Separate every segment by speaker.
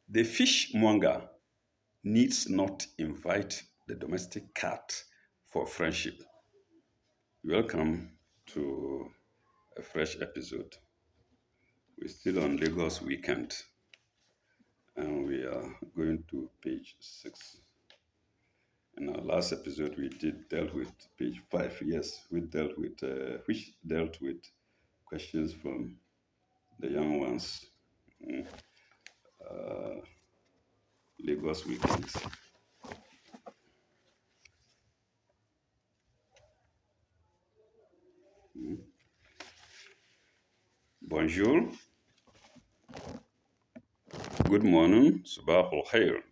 Speaker 1: The fishmonger needs not invite the domestic cat for friendship. Welcome to a fresh episode. We're still on Lagos weekend and we are going to page 6. In our last episode, we did dealt with page 5. Yes, we dealt with which dealt with questions from the young ones. Mm, Lagos weekend. Bonjour, good morning, Sabah al khair.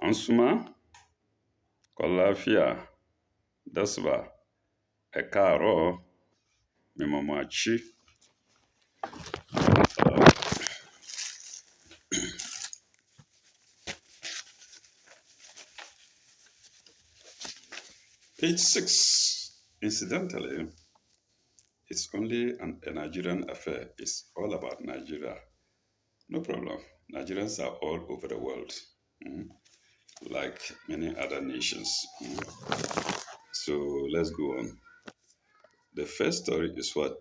Speaker 1: Ansuma, Kolafia, Dasba, Ekaro, Mimamachi. Page 6. Incidentally, it's only a Nigerian affair. It's all about Nigeria. No problem. Nigerians are all over the world, mm, like many other nations. So let's go on. The first story is what?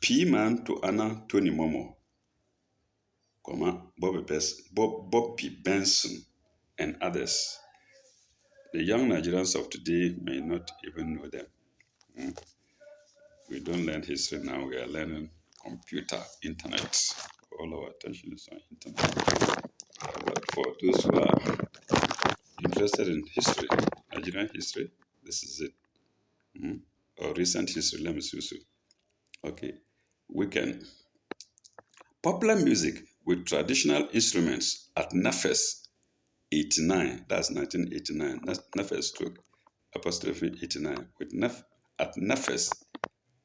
Speaker 1: P-Man to Anna Tony Momo, Bobby Benson, and others. The young Nigerians of today may not even know them. We don't learn history now, we are learning computer, internet. All our attention is on internet. But for those who are interested in history, Nigerian history, this is it. Or recent history, let me see. Okay. Weekend. Popular music with traditional instruments at NAFES 89, that's 1989, NAFES stroke, apostrophe 89, at NAFES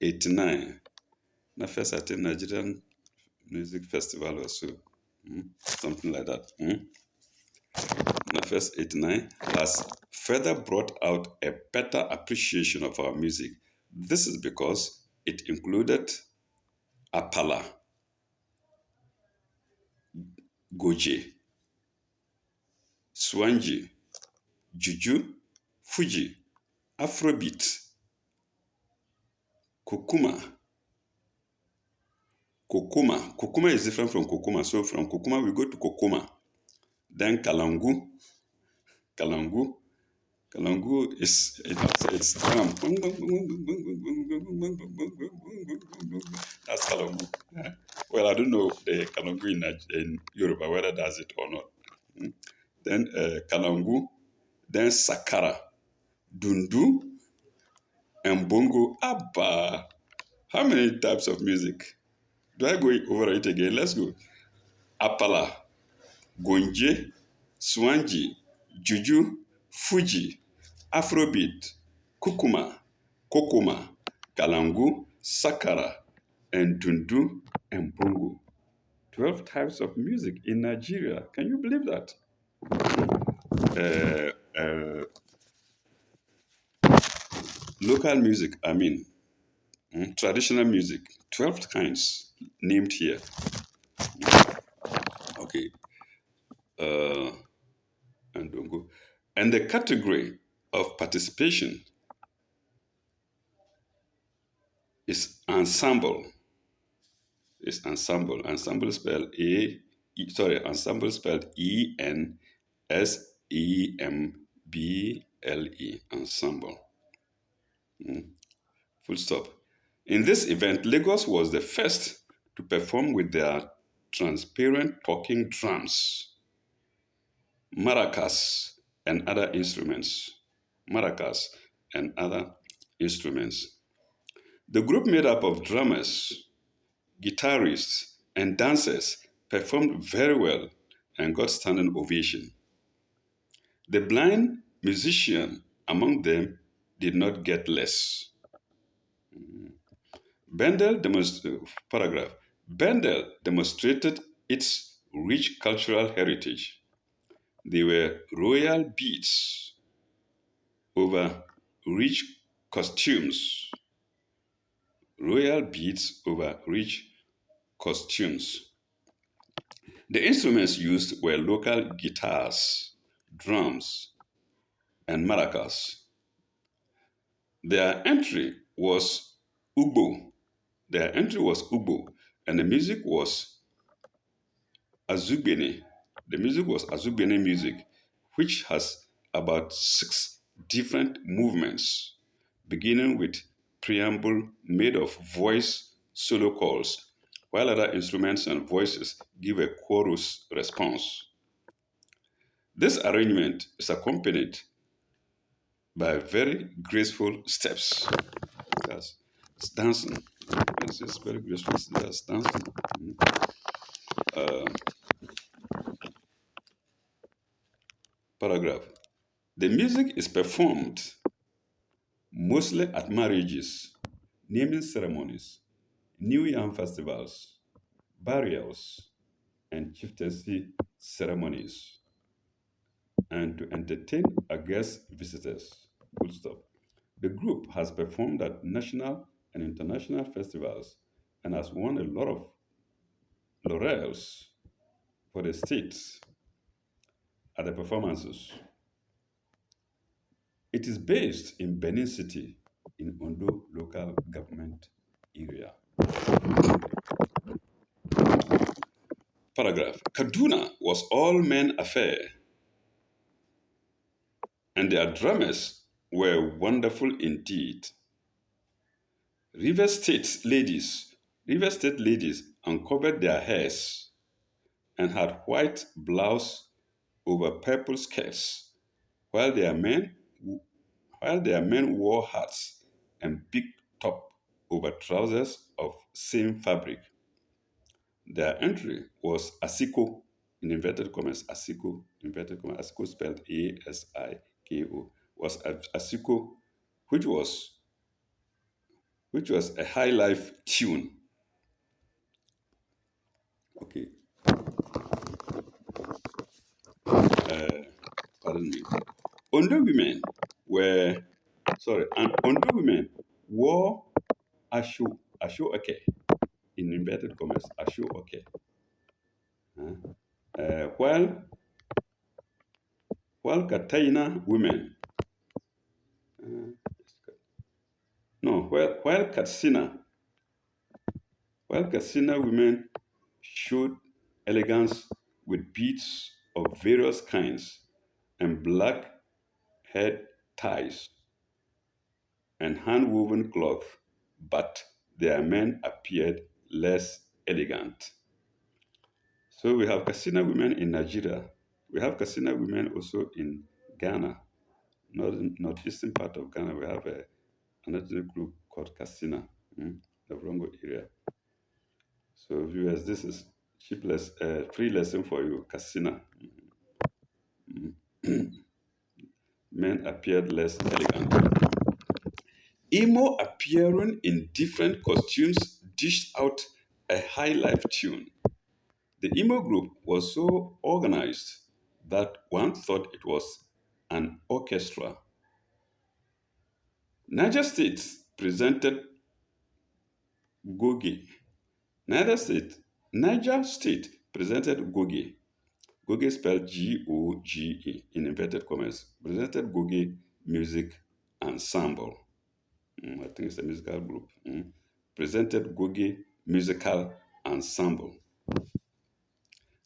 Speaker 1: 89. NAFES, I think Nigerian Music Festival or so, something like that. NAFES 89 has further brought out a better appreciation of our music. This is because it included Apala, Goje, Swanji, Juju, Fuji, Afrobeat, Kokuma is different from Kokuma. So from Kokuma, we go to Kokuma. Then Kalangu. Kalangu is, it's drum. That's Kalangu. Well, I don't know the Kalangu in Yoruba, whether does it or not. Then Kalangu. Then Sakara. Dundu. And Bongo. Abba. How many types of music? Do I go over it again? Let's go. Apala, Gonje, Swanji, Juju, Fuji, Afrobeat, Kokoma, Kalangu, Sakara, and Dundu and Bongo. 12 types of music in Nigeria. Can you believe that? Local music, traditional music, 12 kinds named here. Okay. And Dongo. And the category of participation is ensemble. It's ensemble. Ensemble spelled ensemble spelled ENSEMBLE. Ensemble. Full stop. In this event, Lagos was the first to perform with their transparent talking drums, maracas, and other instruments. The group made up of drummers, guitarists, and dancers performed very well and got standing ovation. The blind musician among them did not get less. Paragraph. Bendel demonstrated its rich cultural heritage. They were royal beads over rich costumes. Royal beads over rich costumes. The instruments used were local guitars, drums, and maracas. Their entry was Ugbo. Their entry was Ugbo, and the music was Azugbene. The music was Azugbene music, which has about six different movements, beginning with preamble made of voice solo calls, while other instruments and voices give a chorus response. This arrangement is accompanied by very graceful steps. That's it's dancing. It's very graceful. That's dancing. Uh, Paragraph. The music is performed mostly at marriages, naming ceremonies, New Yam festivals, burials, and chieftaincy ceremonies, and to entertain a guest visitors. Full stop. The group has performed at national and international festivals and has won a lot of laurels for the states at the performances. It is based in Benin City in Ondo local government area. Paragraph. Kaduna was all men affair, and their drummers were wonderful indeed. River State ladies, River State ladies uncovered their hairs and had white blouse over purple skirts, while their men while their men wore hats and big top over trousers of same fabric. Their entry was Asiko, in inverted commas, Asiko, inverted commas, Asiko spelled Asiko, was Asiko, which was which was a high life tune. Okay, pardon me. Ondo women were and Ondo women wore asho okay, in inverted commas, asho okay. While Kataina women, uh, no, while Katsina women showed elegance with beads of various kinds and black head ties and hand-woven cloth, but their men appeared less elegant. So we have Katsina women in Nigeria. We have Katsina women also in Ghana, northeastern part of Ghana. We have another group called Katsina, the Rongo area. So viewers, this is free lesson for you, Katsina. Men appeared less elegant. Emo appearing in different costumes dished out a high life tune. The emo group was so organized that one thought it was an orchestra. Niger State presented Goge. Niger State, Niger State presented Goge. Goge spelled Goge in inverted commas. Presented Goge Music Ensemble. I think it's a musical group. Presented Goge Musical Ensemble.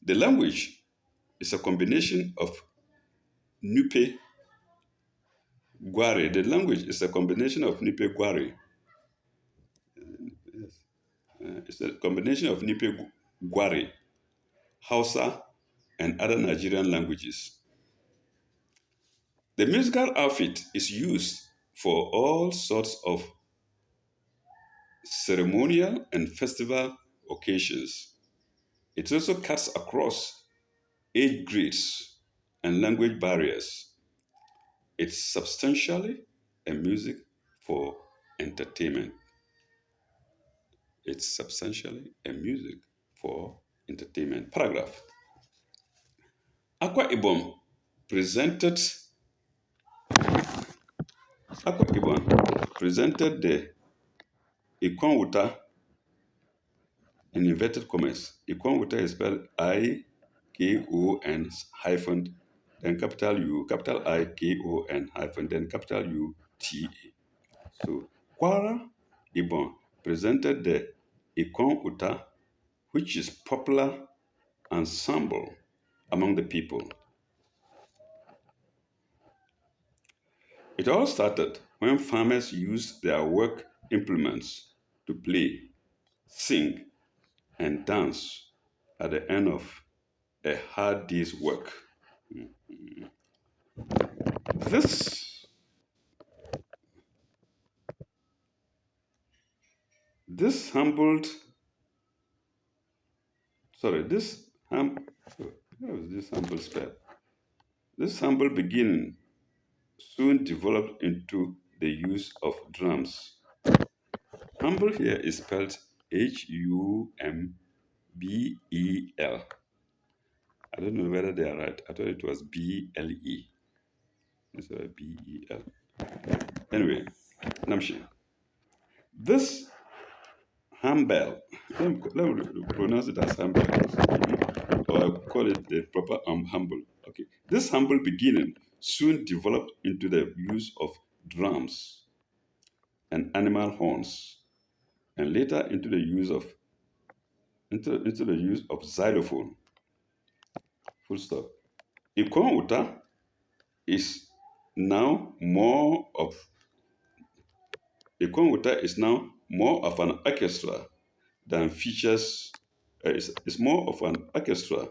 Speaker 1: The language is a combination of Nupe Gwari. The language is a combination of Nupe Gwari. Yes. It's a combination of Nupe Gwari, Hausa, and other Nigerian languages. The musical outfit is used for all sorts of ceremonial and festival occasions. It also cuts across age grades and language barriers. It's substantially a music for entertainment. It's substantially a music for entertainment. Paragraph. Akwa Ibom presented Akwa Ibom presented the Ikonwuta in inverted commas. Ikon Uta is spelled IKON hyphen, then capital U, capital IKON hyphen, then capital UTA. So Kwara Ibon presented the Ikon Uta, which is popular ensemble among the people. It all started when farmers used their work implements to play, sing, and dance at the end of a hard day's work. This this humbled sorry this how is this humble spell? This humble beginning soon developed into the use of drums. Humble here is spelled HUMBEL. I don't know whether they are right. I thought it was BLE instead of BEL. Anyway, Namshi. This humble, let me pronounce it as humble, or I call it the proper humble. Okay. This humble beginning soon developed into the use of drums and animal horns, and later into the use of xylophone. Full stop. Ikon Uta is now more of Ikon Uta is now more of an orchestra than features is more of an orchestra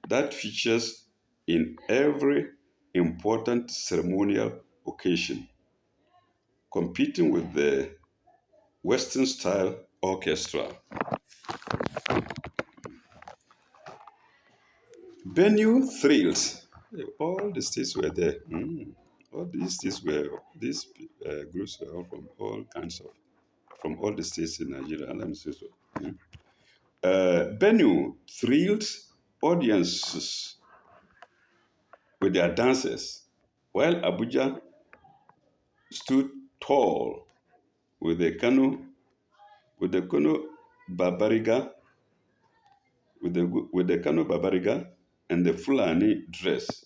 Speaker 1: that features in every important ceremonial occasion, competing with the Western style orchestra. Benue thrills. All the states were there. All these states were these groups were all from all kinds of from all the states in Nigeria. Let me say so. Benue thrilled audiences with their dances, while Abuja stood tall with the Kano Babariga, with the Kano Babariga and the Fulani dress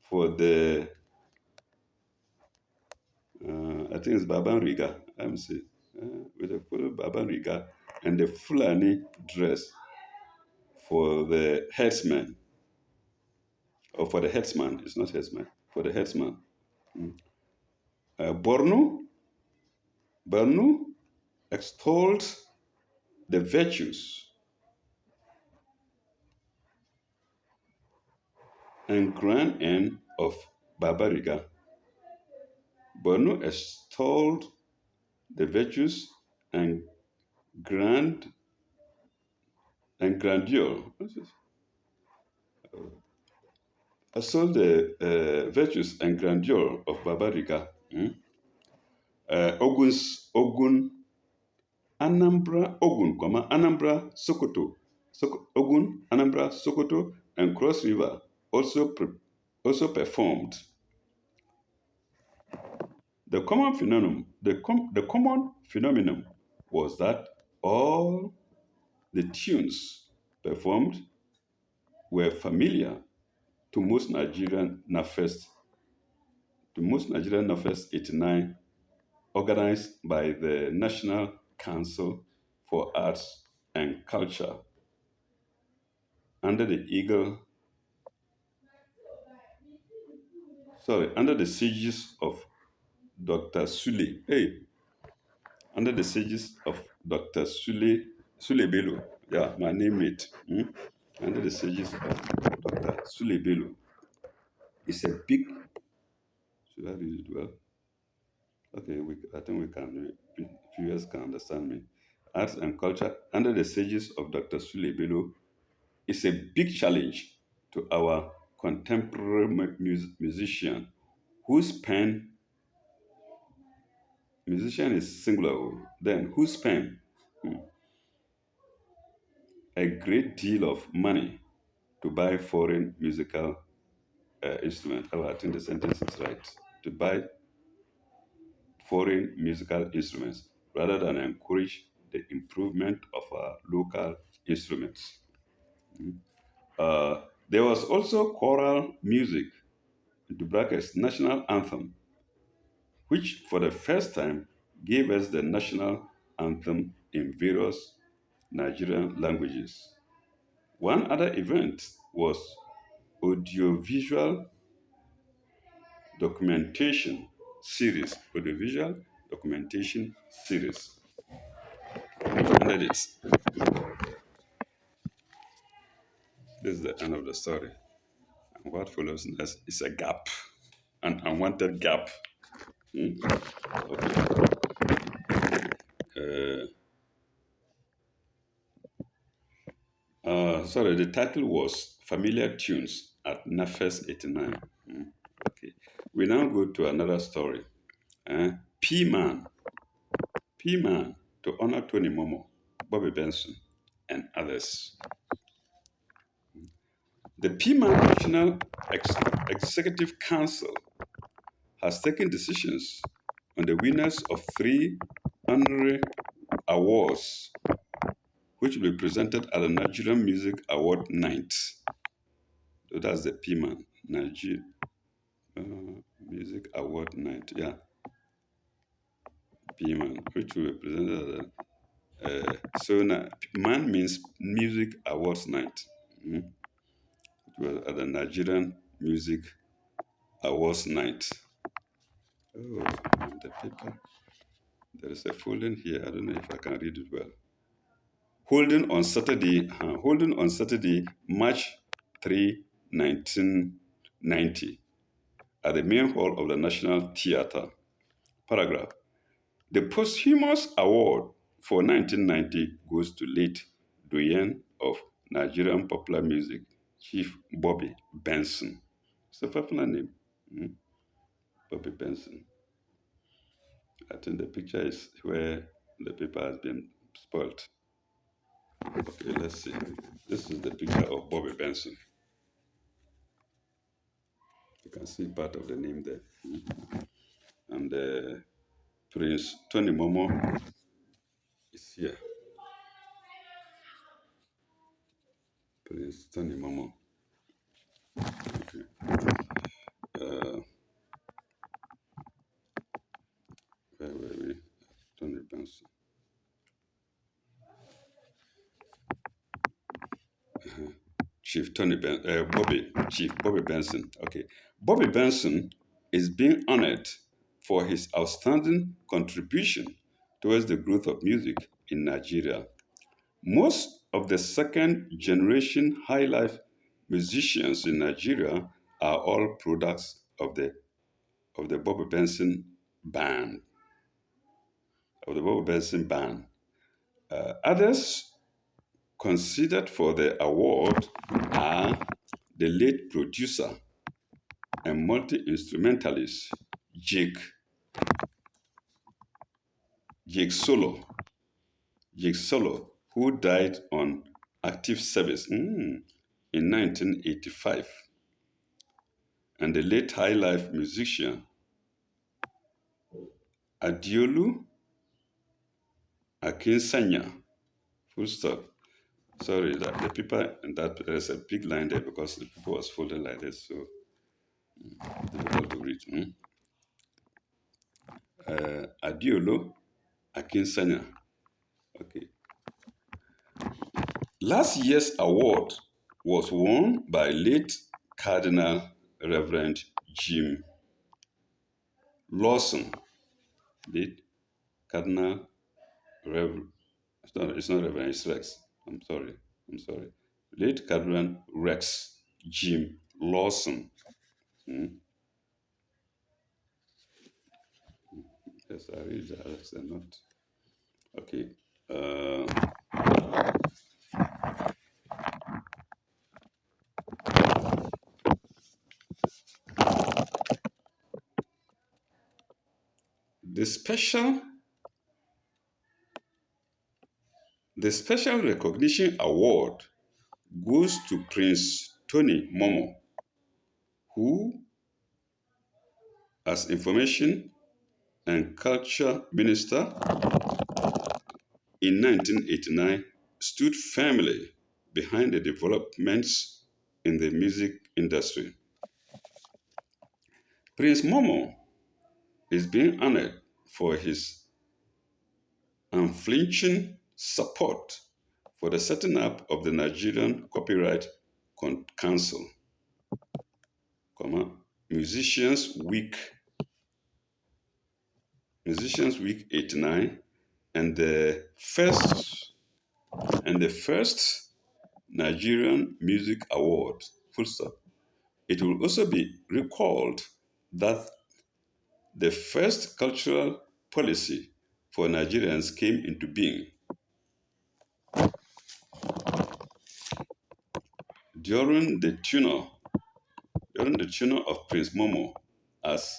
Speaker 1: for the I think it's Babanriga. Let me see. With the Kano Babanriga and the Fulani dress for the headsman, or for the headsman. It's not headsman. For the headsman. Borno extolled the virtues and grand end of Babariga. Borno extolled the virtues and grand grandeur. Extolled the virtues and grandeur of Babariga. Ogun, Anambra, Sokoto, Ogun, Anambra, Sokoto, and Cross River also performed. The common phenomenon was that all the tunes performed were familiar to most Nigerian Nafest 89, organized by the National Council for Arts and Culture under the under the sages of Dr. Sule. Under the sages of Dr. Sule Bello. Yeah, my name mate. Under the sages of Dr. Sule Bello. It's a big. Should I read it well? Okay, I think we can. Viewers can understand me. Arts and culture under the sages of Dr. Sule Bello is a big challenge to our contemporary musician whose pen musician is singular, then who spend a great deal of money to buy foreign musical instrument. Oh, I think the sentence is right. To buy foreign musical instruments rather than encourage the improvement of local instruments. There was also choral music, into brackets, national anthem, which for the first time gave us the national anthem in various Nigerian languages. One other event was audiovisual documentation audiovisual documentation series. And it. This is the end of the story. And what follows next is a gap, an unwanted gap. Hmm? Okay. Sorry, the title was Familiar Tunes at Nafes 89. Hmm. Okay. We now go to another story. P-Man. P-Man to honor Tony Momo, Bobby Benson, and others. The P-Man National Executive Council has taken decisions on the winners of three honorary awards, which will be presented at the Nigerian Music Award night. So that's the P-Man, Nigeria Music Award night. Yeah, P-Man, which will be presented at the so now, man means Music Awards Night. Mm. It was at the Nigerian Music Awards Night. Oh, the paper. There is a folding here. I don't know if I can read it well. Holding on Saturday, March 3, 1990, at the main hall of the National Theatre. Paragraph. The posthumous award for 1990 goes to late doyen of Nigerian popular music, Chief Bobby Benson. It's a popular name, Bobby Benson. I think the picture is where the paper has been spoiled. Okay, let's see. This is the picture of Bobby Benson. You can see part of the name there. And Prince Tony Momo is here. Prince Tony Momo. Okay. Where were we? Tony Benson. Chief Bobby Benson. Okay. Bobby Benson is being honored for his outstanding contribution towards the growth of music in Nigeria. Most of the second generation high life musicians in Nigeria are all products of the Bobby Benson band. Others considered for the award are the late producer and multi-instrumentalist Jake Solo, who died on active service in 1985, and the late high life musician Adiolu Akinsanya. Full stop. Sorry, that the paper and that there's a big line there because the paper was folded like this, so difficult to read. Adiolo Akinsanya. Okay. Last year's award was won by late Cardinal Reverend Jim Lawson. Late Cardinal Reverend. It's not Reverend, it's Rex. I'm sorry. Late Cardinal Rex Jim Lawson. Yes, I read the Alex and not. Okay. The special recognition award goes to Prince Tony Momo, who, as Information and Culture Minister, in 1989 stood firmly behind the developments in the music industry. Prince Momo is being honored for his unflinching support for the setting up of the Nigerian Copyright Council, comma, Musicians Week, Musicians Week 89, and the first Nigerian Music Award. Full stop. It will also be recalled that the first cultural policy for Nigerians came into being during the tenure of Prince Momo as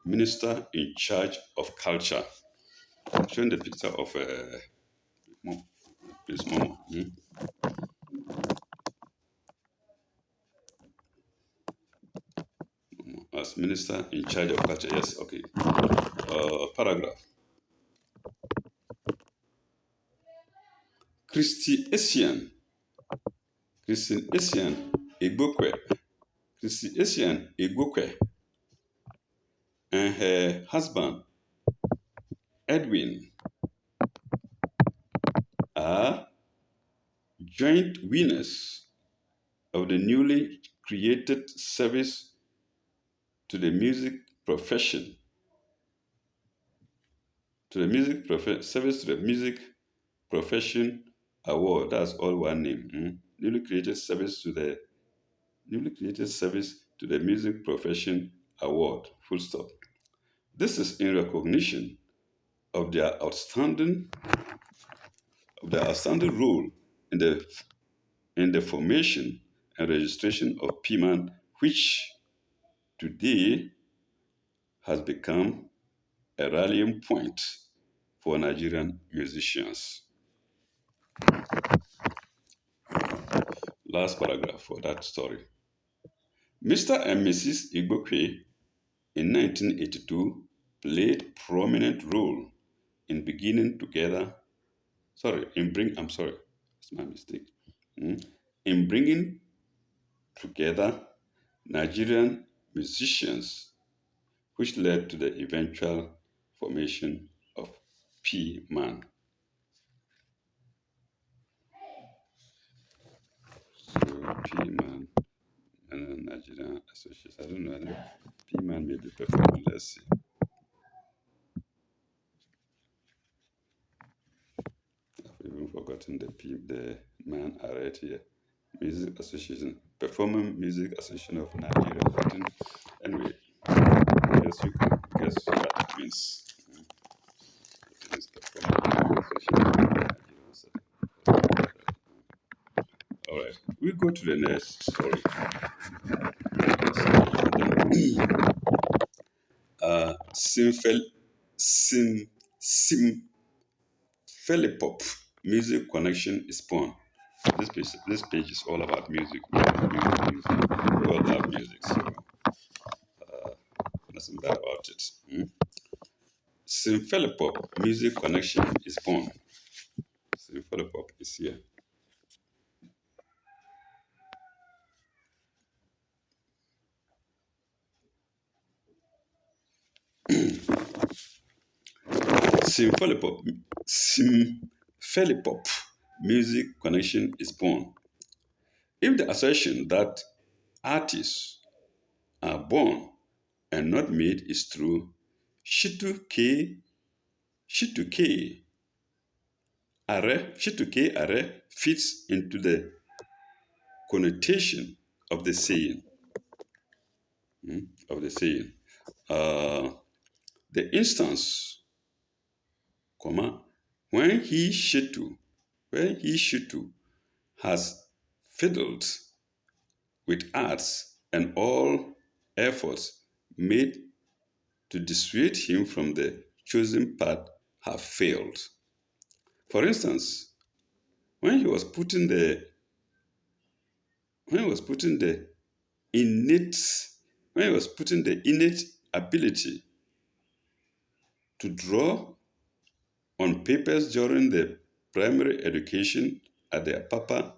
Speaker 1: Minister in charge of culture. I'm showing the picture of Prince Momo as Minister in charge of culture. Yes, okay. Paragraph. Christy Asian Igbokwe, Christy Asian Igbokwe, and her husband Edwin are joint winners of the newly created Service to the Music Profession, Service to the Music Profession Award. That's all one name. Newly created Service to the Music Profession Award. Full stop. This is in recognition of their outstanding role in the formation and registration of PMAN, which today has become a rallying point for Nigerian musicians. Last paragraph for that story. Mr. and Mrs. Igbokwe in 1982 played prominent role in I'm sorry, it's my mistake. In bringing together Nigerian musicians, which led to the eventual formation of P-Man. So P-Man and Nigerian Association. I don't know. P-Man may be performing. Let's see. I've even forgotten the man I read here. Music Association, Performing Music Association of Nigeria. Anyway, I guess you can guess what it means. It means Performing Music Association of Nigeria. All right, we go to the next story. Symphilipop Music Connection is born. This page is all about music. We all love music, so nothing bad about it. Symphilipop Music Connection is born. Symphilipop is here. Symphilipop Music Connection is born. If the assertion that artists are born and not made is true, Shituke Are fits into the connotation of the saying. The instance, comma, when Shitu has fiddled with arts and all efforts made to dissuade him from the chosen path have failed. For instance, when he was putting the innate ability to draw on papers during the primary education at the Apapa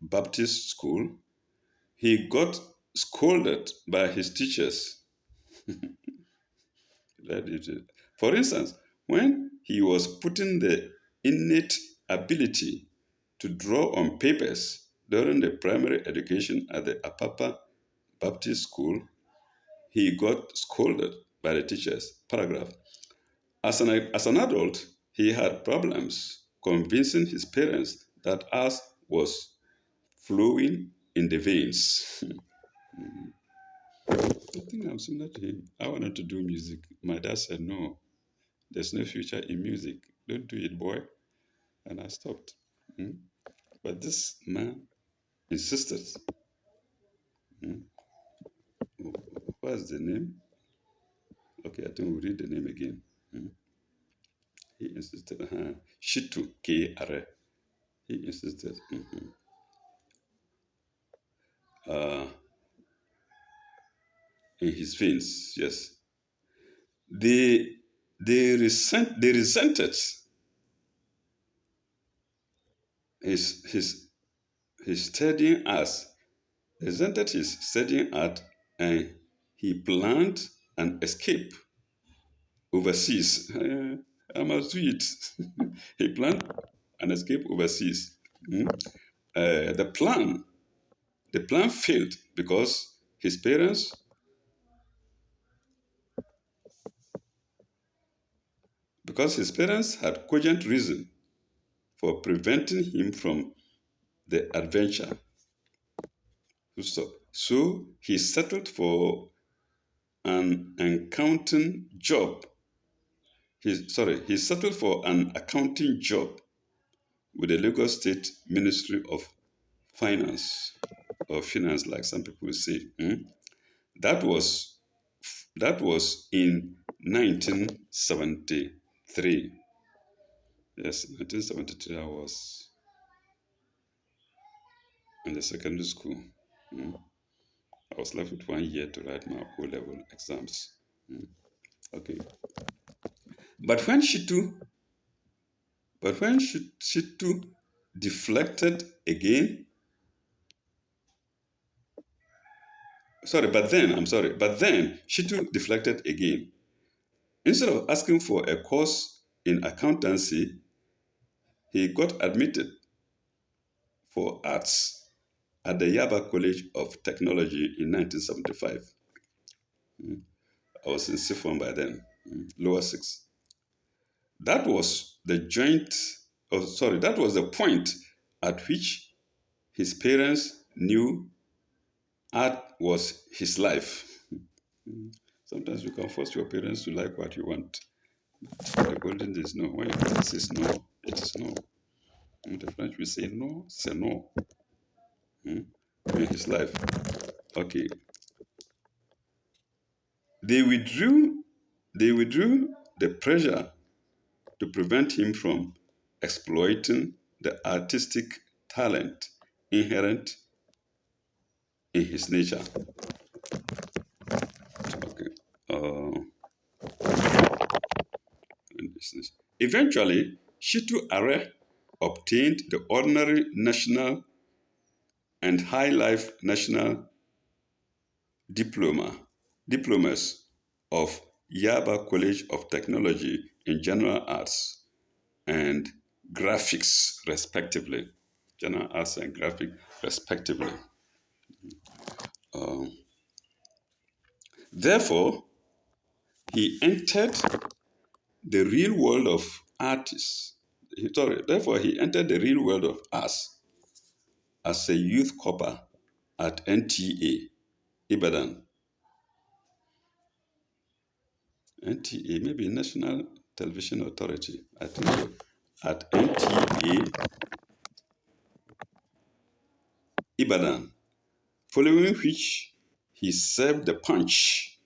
Speaker 1: Baptist School, he got scolded by his teachers. For instance, when he was putting the innate ability to draw on papers during the primary education at the Apapa Baptist School, he got scolded by the teachers. Paragraph. As an adult, he had problems convincing his parents that art was flowing in the veins. I think I'm similar to him. I wanted to do music. My dad said, no, there's no future in music. Don't do it, boy. And I stopped. Mm. But this man insisted. Mm. What's the name? Okay, I think we'll read the name again. Mm. He insisted. Shitu K. Are. He insisted. Uh, in his veins, yes. They they resented his his studying arts, resented his studying art, and he planned an escape overseas. I must do it. He planned an escape overseas. Mm. The plan failed because his parents had cogent reason for preventing him from the adventure. So he settled for an accounting job. He settled for an accounting job with the Lagos State Ministry of Finance, or Finance, like some people say. Mm. That was in 1973. Yes, 1973. I was in the secondary school. Mm. I was left with 1 year to write my O-level exams. Mm. Okay, but when Shitu deflected again, but then Shitu deflected again. Instead of asking for a course in accountancy, he got admitted for arts at the Yaba College of Technology in 1975. I was in C-form by then, lower six. That was the point at which his parents knew art was his life. Sometimes you can force your parents to like what you want. The golden days, no. When your parents says no, it is no. And the French will say no, c'est no. In his life. Okay. They withdrew the pressure to prevent him from exploiting the artistic talent inherent in his nature. Okay. Eventually, Shitu Are obtained the ordinary national and high life national diplomas of Yaba College of Technology in General Arts and Graphics, respectively. General Arts and Graphics, respectively. Therefore, he entered the real world of artists. Therefore, he entered the real world of arts as a youth corper at NTA, Ibadan. NTA, maybe National Television Authority, I think so. At NTA, Ibadan, following which he served the Punch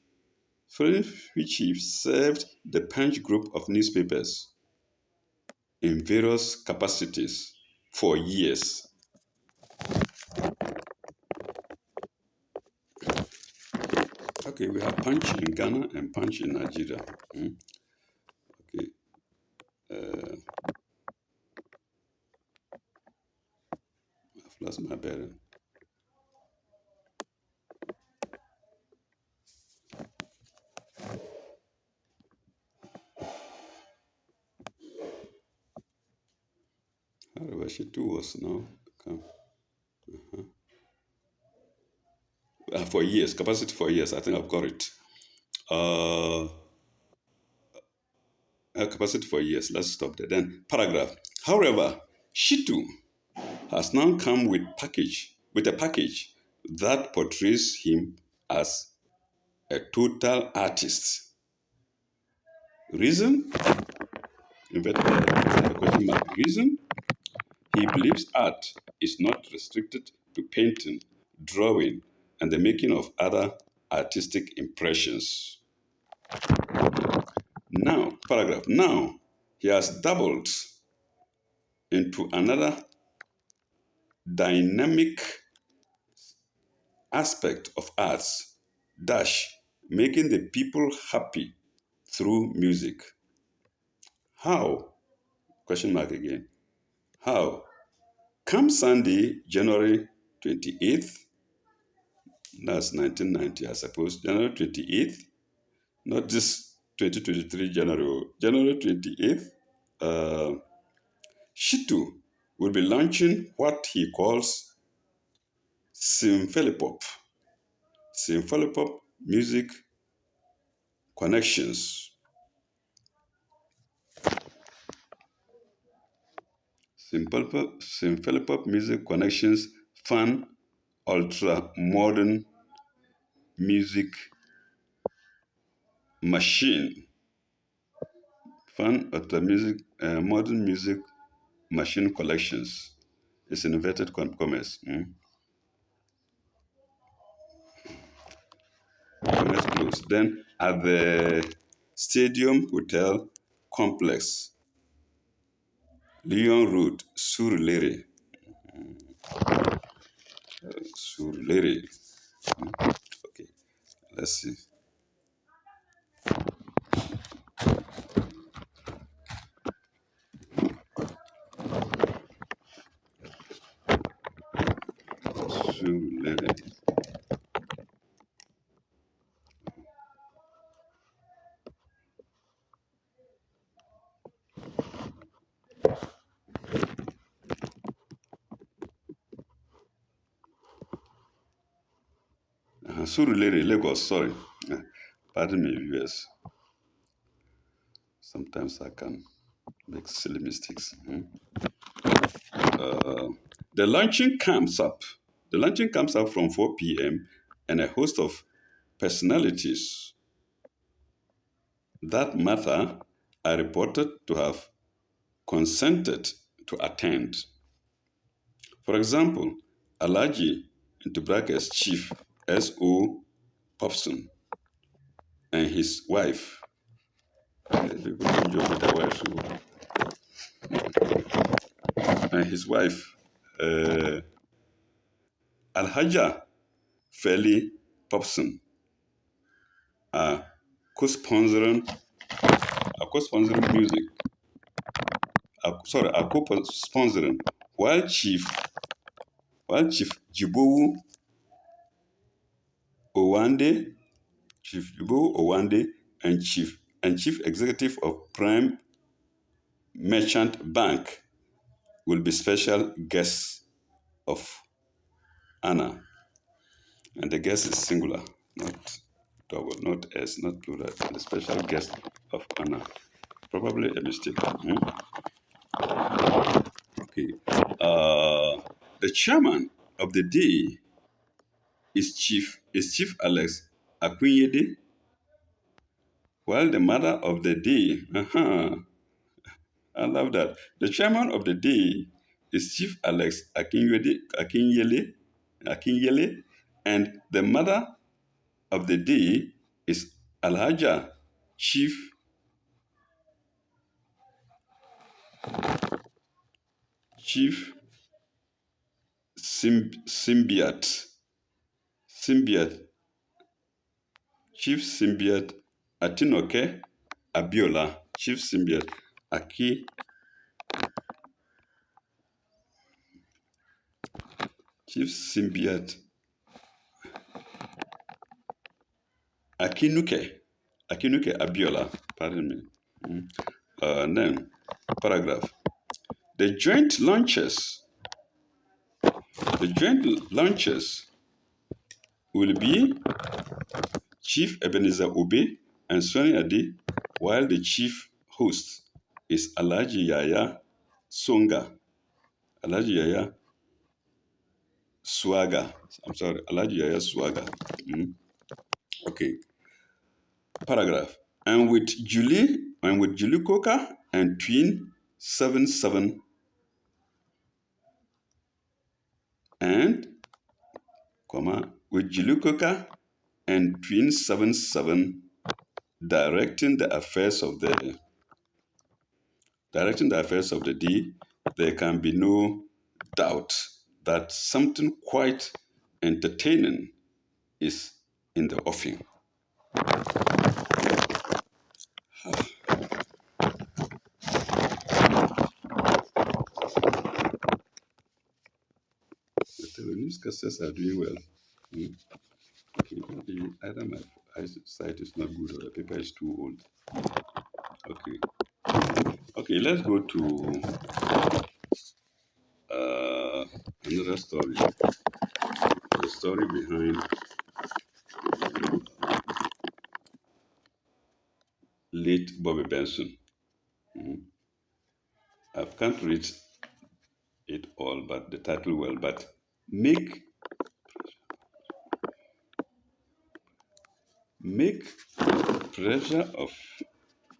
Speaker 1: group of newspapers in various capacities for years. Okay, we have Punch in Ghana and Punch in Nigeria. Okay. Lost my bearing. However, she too was now come. For years, capacity for years. I think I've got it. Uh, Capacity for years. Let's stop there. Then paragraph. However, she too has now come with a package that portrays him as a total artist. Reason? Question mark. Reason? He believes art is not restricted to painting, drawing, and the making of other artistic impressions. Now, paragraph. Now, he has doubled into another dynamic aspect of arts, dash, making the people happy through music. How? Question mark again. How? Come Sunday, January 28th, that's 1990, I suppose, January 28th, not this 2023 January, January 28th, uh, Shitu will be launching what he calls Symphilipop Music Connections. Symphilipop Music Connections fun ultra modern music machine. Fun ultra music modern music machine collections. It's in inverted commas. Commerce close. Then at the Stadium Hotel Complex, Lyon Road, Surulere. Surulere. Okay, let's see. Surulere. Surulere, Lagos, sorry. Pardon me, viewers. Sometimes I can make silly mistakes. The launching comes up. The launching comes up from 4 p.m. and a host of personalities that matter are reported to have consented to attend. For example, Alaji, into brackets, Chief S.O. Popson, and his wife. People don't joke with their wives. And his wife, Alhaja Feli Popson, are co-sponsoring music. Are co-sponsoring while Chief Jibowu Owande, and Chief Executive of Prime Merchant Bank will be special guests of honor. And the guest is singular, not double, not S, not plural. The special guest of honor. Probably a mistake. Okay. The chairman of the day is Chief Alex Akunyede, while the mother of the day, I love that. The chairman of the day is Chief Alex Akinyele, and the mother of the day is Alhaja Chief Symbiat Chief Symbiat Atinoke Abiola, Chief Symbiat Chief Symbiote Akinuke Abiola, pardon me. Then, paragraph. The joint launchers will be Chief Ebenezer Obe and Sonny Ade, while the chief host is Alhaji Yaya Songa, Alhaji Yaya Swaga. I'm sorry, Alhaji Yaya Swaga. Okay, paragraph. And with Julie Coker and Twin 77 and with Julie Coker and Twin 77 directing the affairs of the day, there can be no doubt that something quite entertaining is in the offing. The newscasters are doing well. Okay, either my eyesight is not good or the paper is too old. Okay, let's go to another story. The story behind late Bobby Benson. I can't read it all, but the title well. But make pressure of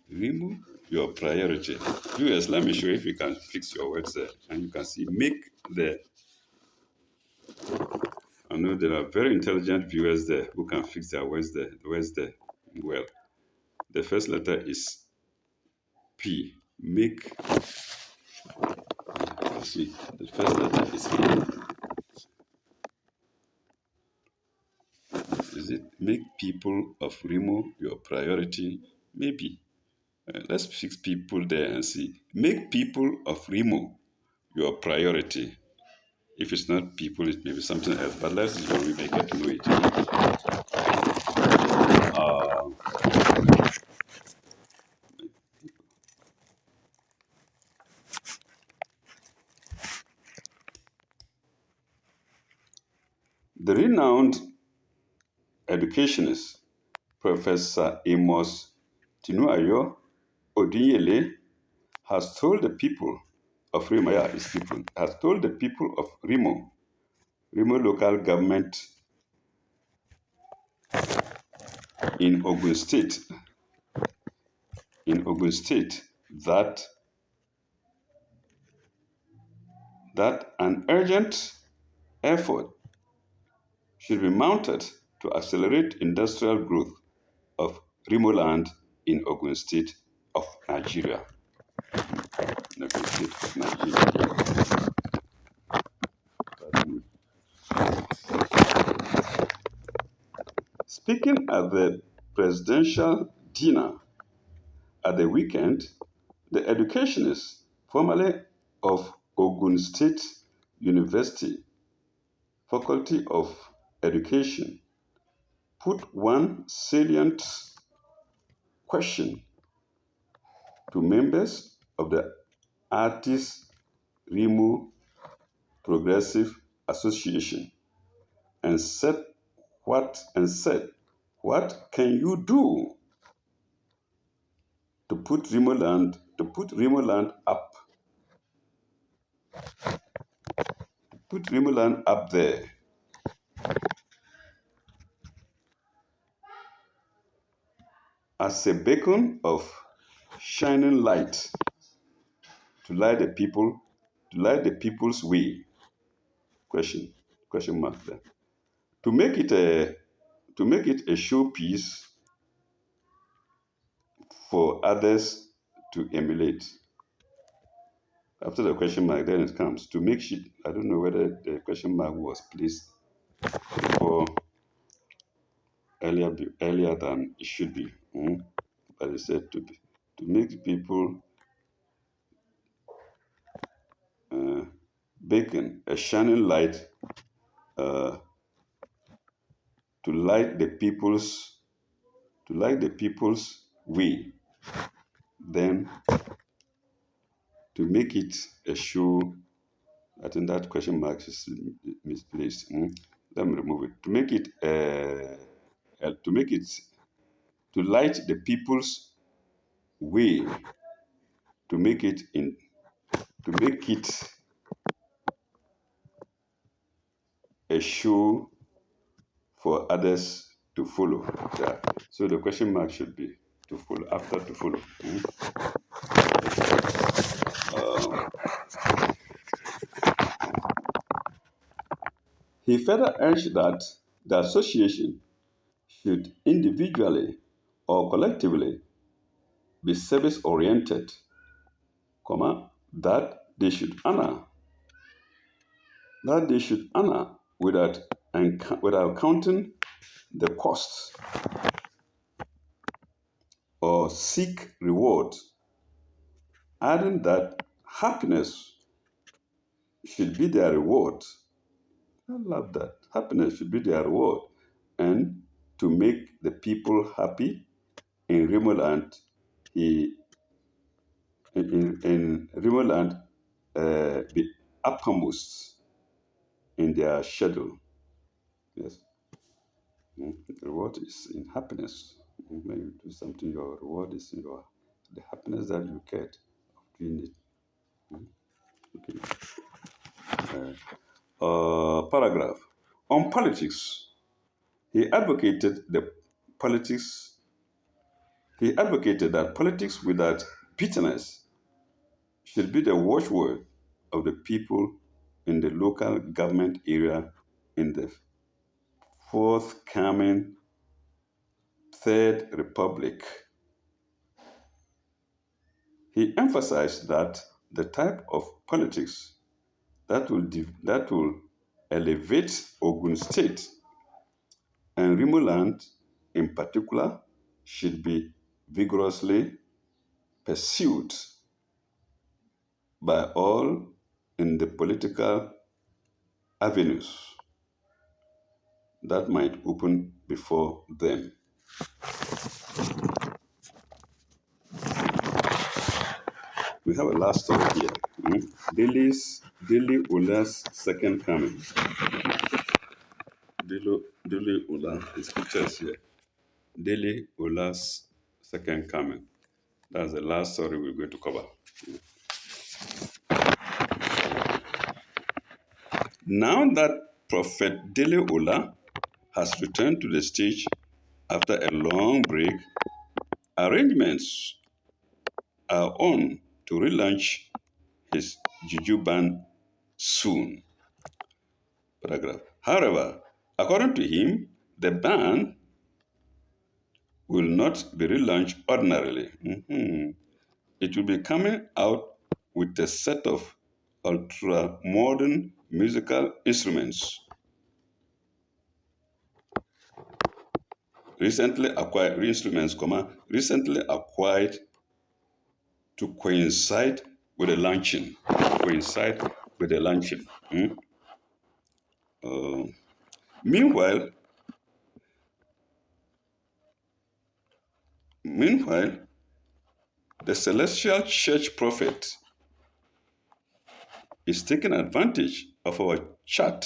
Speaker 1: remove your priority. Viewers, let me show you if you can fix your words there. And you can see I know there are very intelligent viewers there who can fix their words there. The words there. Well, the first letter is P. See, the first letter is P. Is it make people of Remo your priority? Maybe. Let's fix people there and see. Make people of Remo your priority. If it's not people, it may be something else. But let's see when we make it know it. The renowned educationist, Professor Amos Tinuayo Odinyele, has told the people of Remo, Remo local government in Ogun State, that an urgent effort should be mounted to accelerate industrial growth of Remo land in Ogun State of Nigeria. Speaking at the presidential dinner at the weekend, the educationist, formerly of Ogun State University, Faculty of Education, put one salient question to members of the Artists Remo Progressive Association and said, what can you do to put Remo land up there? As a beacon of shining light to light the people's way? Question mark there. To make it a showpiece for others to emulate. After the question mark, then it comes to make shit. I don't know whether the question mark was placed before earlier than it should be. But it said to make people beacon, a shining light uh, to light the people's way, then to make it a show. I think that question mark is misplaced. Let me remove it. To make it to light the people's way, to make it in to make it a show for others to follow. Yeah. So the question mark should be to follow, after to follow. He further urged that the association should individually or collectively be service oriented, that they should honor without counting the costs or seek reward, adding that happiness should be their reward. I love that. Happiness should be their reward. And to make the people happy in Rimuland, he in Rimuland be uppermost in their schedule. Yes. The reward is in happiness. When you do something, your reward is in the happiness that you get of doing it. Okay. Paragraph. On politics, he advocated the politics. He advocated that politics without bitterness should be the watchword of the people in the local government area in the forthcoming Third Republic. He emphasized that the type of politics that will elevate Ogun State and Rimuland in particular should be vigorously pursued by all in the political avenues that might open before them. We have a last story here. Dele Ola's second coming. Dele Ola, his picture is here. Dele Ola's second coming. That's the last story we're going to cover. Now that Prophet Dele Ola has returned to the stage after a long break, arrangements are on to relaunch his juju band soon. Paragraph. However, according to him, the band will not be relaunched ordinarily. It will be coming out with a set of ultra modern musical instruments recently acquired to coincide with the launching. Uh, meanwhile, meanwhile, the celestial church prophet is taking advantage of our chat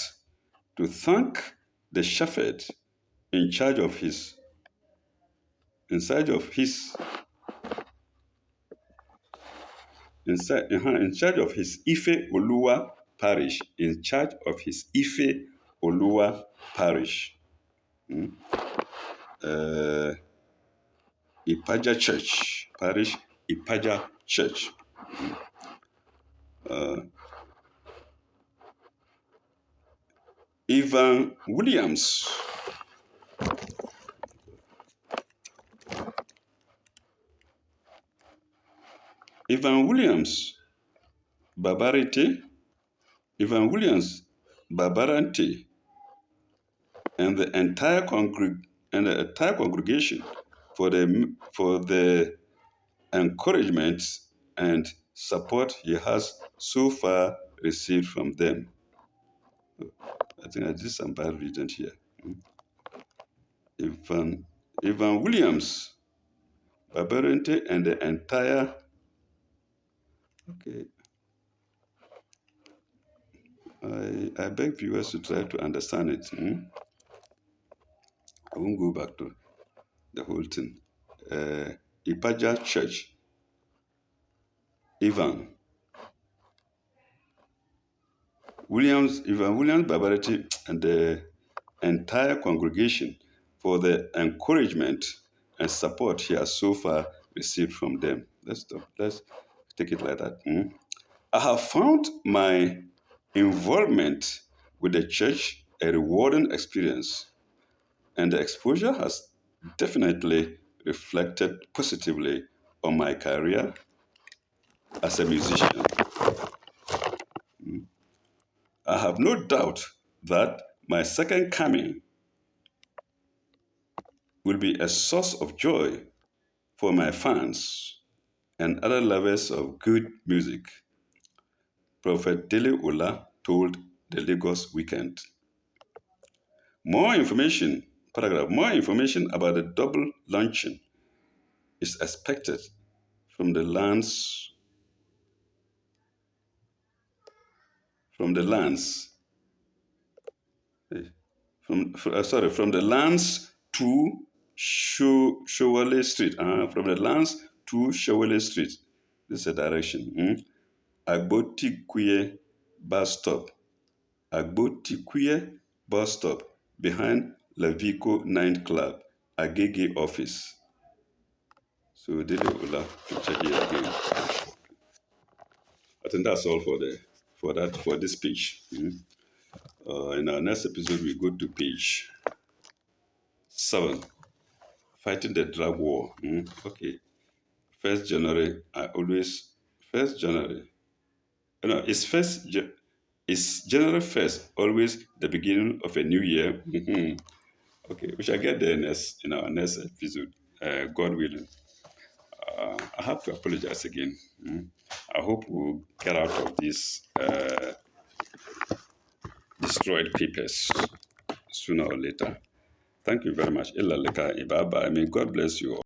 Speaker 1: to thank the shepherd in charge of his in charge of his Ife Oluwa parish, Ipaja Church, parish Ipaja Church. Ivan Williams Babarite, Babarante, and the entire congregation for the encouragement and support he has so far received from them. I think I did some bad reading here. Ivan Williams, Babarente, and the entire. Okay. I beg viewers to try to understand it. I won't go back to the whole thing. Ipaja Church, Ivan Williams, Babarete, and the entire congregation for the encouragement and support he has so far received from them. Let's take it like that. I have found my involvement with the church a rewarding experience, and the exposure has definitely reflected positively on my career as a musician. I have no doubt that my second coming will be a source of joy for my fans and other lovers of good music, Prophet Dele Ola told the Lagos Weekend. More information about the double launching is expected from the lands from the lands from the lands to Showale Street. From the lands to Showale Street. This is a direction. Agbotikwe bus stop. Agbotikwe bus stop behind Lavico Night Club, Agege office. So Dele Ola to check it again. I think that's all for this page. In our next episode, we go to page 7, fighting the drug war. Okay. 1st January, First January. No, it's January 1st, always the beginning of a new year. Okay, we shall get there in our next episode, God willing. I have to apologize again. I hope we'll get out of these destroyed papers sooner or later. Thank you very much. Bye bye. May God bless you all.